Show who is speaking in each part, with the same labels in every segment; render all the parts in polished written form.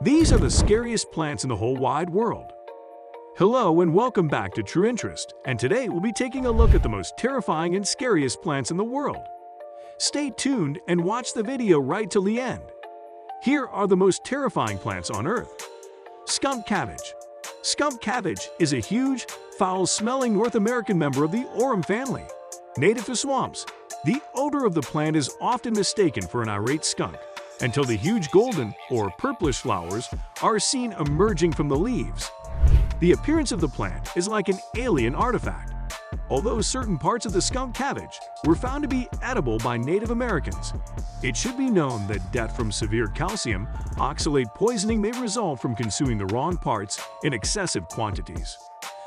Speaker 1: These are the scariest plants in the whole wide world. Hello and welcome back to True Interest, and today we'll be taking a look at the most terrifying and scariest plants in the world. Stay tuned and watch the video right till the end. Here are the most terrifying plants on Earth. Skunk cabbage. Skunk cabbage is a huge, foul-smelling North American member of the Aurum family. Native to swamps, the odor of the plant is often mistaken for an irate skunk, until the huge golden or purplish flowers are seen emerging from the leaves. The appearance of the plant is like an alien artifact. Although certain parts of the skunk cabbage were found to be edible by Native Americans, it should be known that death from severe calcium oxalate poisoning may result from consuming the wrong parts in excessive quantities.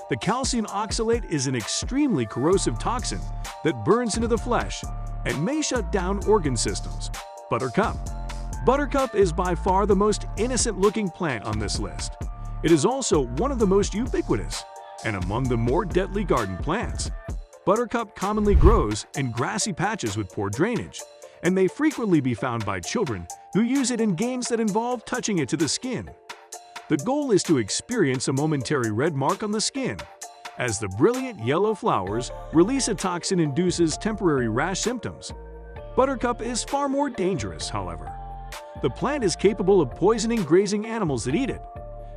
Speaker 1: The calcium oxalate is an extremely corrosive toxin that burns into the flesh and may shut down organ systems. Buttercup. Buttercup is by far the most innocent-looking plant on this list. It is also one of the most ubiquitous and among the more deadly garden plants. Buttercup commonly grows in grassy patches with poor drainage, and may frequently be found by children who use it in games that involve touching it to the skin. The goal is to experience a momentary red mark on the skin, as the brilliant yellow flowers release a toxin induces temporary rash symptoms. Buttercup is far more dangerous, however. The plant is capable of poisoning grazing animals that eat it,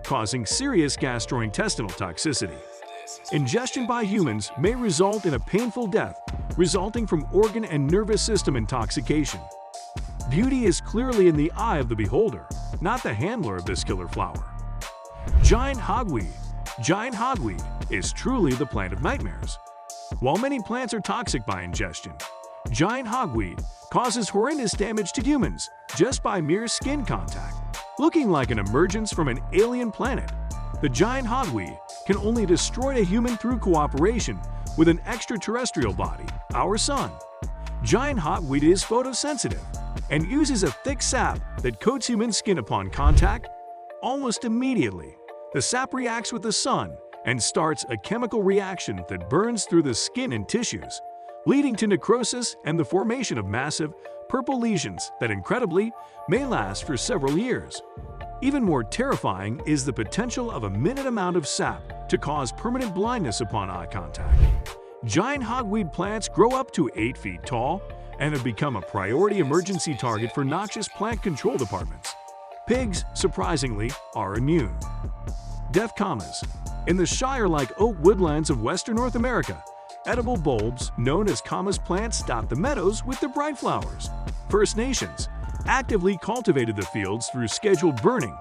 Speaker 1: causing serious gastrointestinal toxicity. Ingestion by humans may result in a painful death resulting from organ and nervous system intoxication. Beauty is clearly in the eye of the beholder, not the handler of this killer flower. Giant hogweed. Giant hogweed is truly the plant of nightmares. While many plants are toxic by ingestion, giant hogweed causes horrendous damage to humans just by mere skin contact. Looking like an emergence from an alien planet, the giant hogweed can only destroy a human through cooperation with an extraterrestrial body, our sun. Giant hogweed is photosensitive and uses a thick sap that coats human skin upon contact. Almost immediately, the sap reacts with the sun and starts a chemical reaction that burns through the skin and tissues, leading to necrosis and the formation of massive, purple lesions that incredibly may last for several years. Even more terrifying is the potential of a minute amount of sap to cause permanent blindness upon eye contact. Giant hogweed plants grow up to 8 feet tall and have become a priority emergency target for noxious plant control departments. Pigs, surprisingly, are immune. Deaf camas. In the shire-like oak woodlands of western North America, edible bulbs known as camas plants dot the meadows with their bright flowers. First Nations actively cultivated the fields through scheduled burning,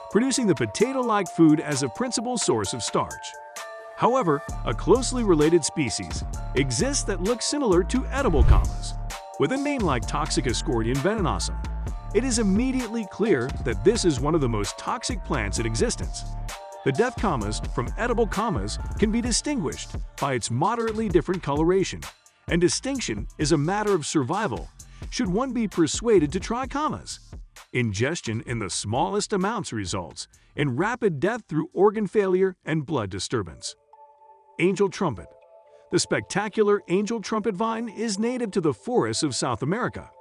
Speaker 1: producing the potato-like food as a principal source of starch. However, a closely related species exists that looks similar to edible camas. With a name like Toxicoscordium venenosum, it is immediately clear that this is one of the most toxic plants in existence. The deaf camas from edible camas can be distinguished by its moderately different coloration, and distinction is a matter of survival should one be persuaded to try camas. Ingestion in the smallest amounts results in rapid death through organ failure and blood disturbance. Angel trumpet. The spectacular angel trumpet vine is native to the forests of South America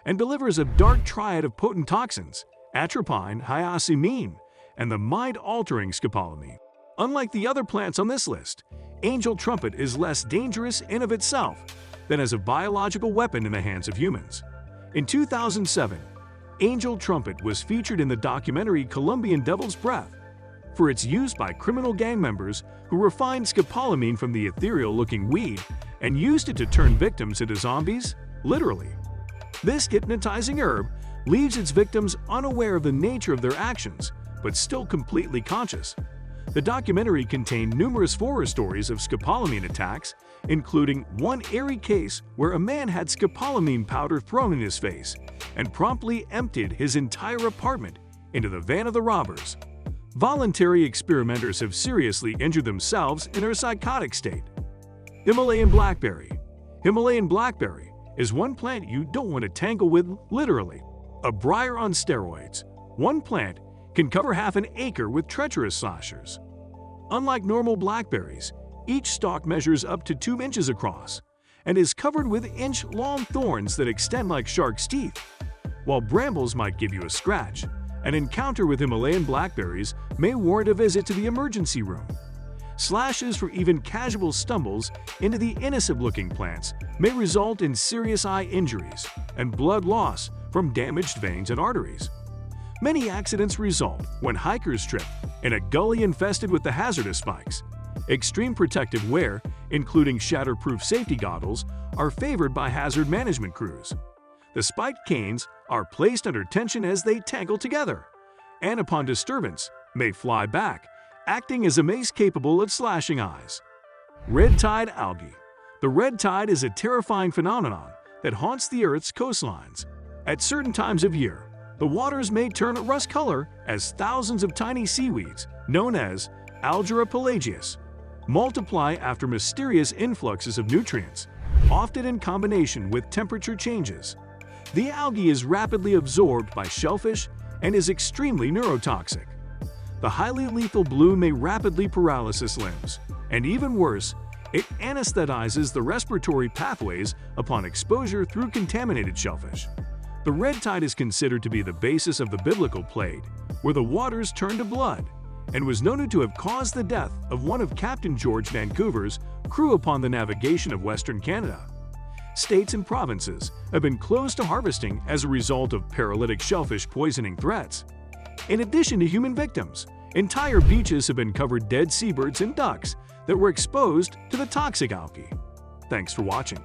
Speaker 1: and delivers a dark triad of potent toxins, atropine, hyoscine, and the mind-altering scopolamine. Unlike the other plants on this list, angel trumpet is less dangerous in of itself than as a biological weapon in the hands of humans. In 2007, angel trumpet was featured in the documentary Colombian Devil's Breath for its use by criminal gang members who refined scopolamine from the ethereal-looking weed and used it to turn victims into zombies, literally. This hypnotizing herb leaves its victims unaware of the nature of their actions, but still completely conscious. The documentary contained numerous horror stories of scopolamine attacks, including one eerie case where a man had scopolamine powder thrown in his face and promptly emptied his entire apartment into the van of the robbers. Voluntary experimenters have seriously injured themselves in their psychotic state. Himalayan blackberry. Himalayan blackberry is one plant you don't want to tangle with, literally. A briar on steroids. One plant can cover half an acre with treacherous slashers. Unlike normal blackberries, each stalk measures up to 2 inches across and is covered with inch-long thorns that extend like shark's teeth. While brambles might give you a scratch, An encounter with Himalayan blackberries may warrant a visit to the emergency room. Slashes for even casual stumbles into the innocent-looking plants may result in serious eye injuries and blood loss from damaged veins and arteries. Many accidents result when hikers trip in a gully infested with the hazardous spikes. Extreme protective wear, including shatterproof safety goggles, are favored by hazard management crews. The spiked canes are placed under tension as they tangle together, and upon disturbance, may fly back, acting as a mace capable of slashing eyes. Red tide algae. The red tide is a terrifying phenomenon that haunts the Earth's coastlines. At certain times of year, the waters may turn a rust color as thousands of tiny seaweeds, known as Algera pelagius, multiply after mysterious influxes of nutrients, often in combination with temperature changes. The algae is rapidly absorbed by shellfish and is extremely neurotoxic. The highly lethal bloom may rapidly paralyze limbs, and even worse, it anesthetizes the respiratory pathways upon exposure through contaminated shellfish. The red tide is considered to be the basis of the biblical plague, where the waters turned to blood, and was noted to have caused the death of one of Captain George Vancouver's crew upon the navigation of Western Canada. States and provinces have been closed to harvesting as a result of paralytic shellfish poisoning threats. In addition to human victims, entire beaches have been covered dead seabirds and ducks that were exposed to the toxic algae. Thanks for watching.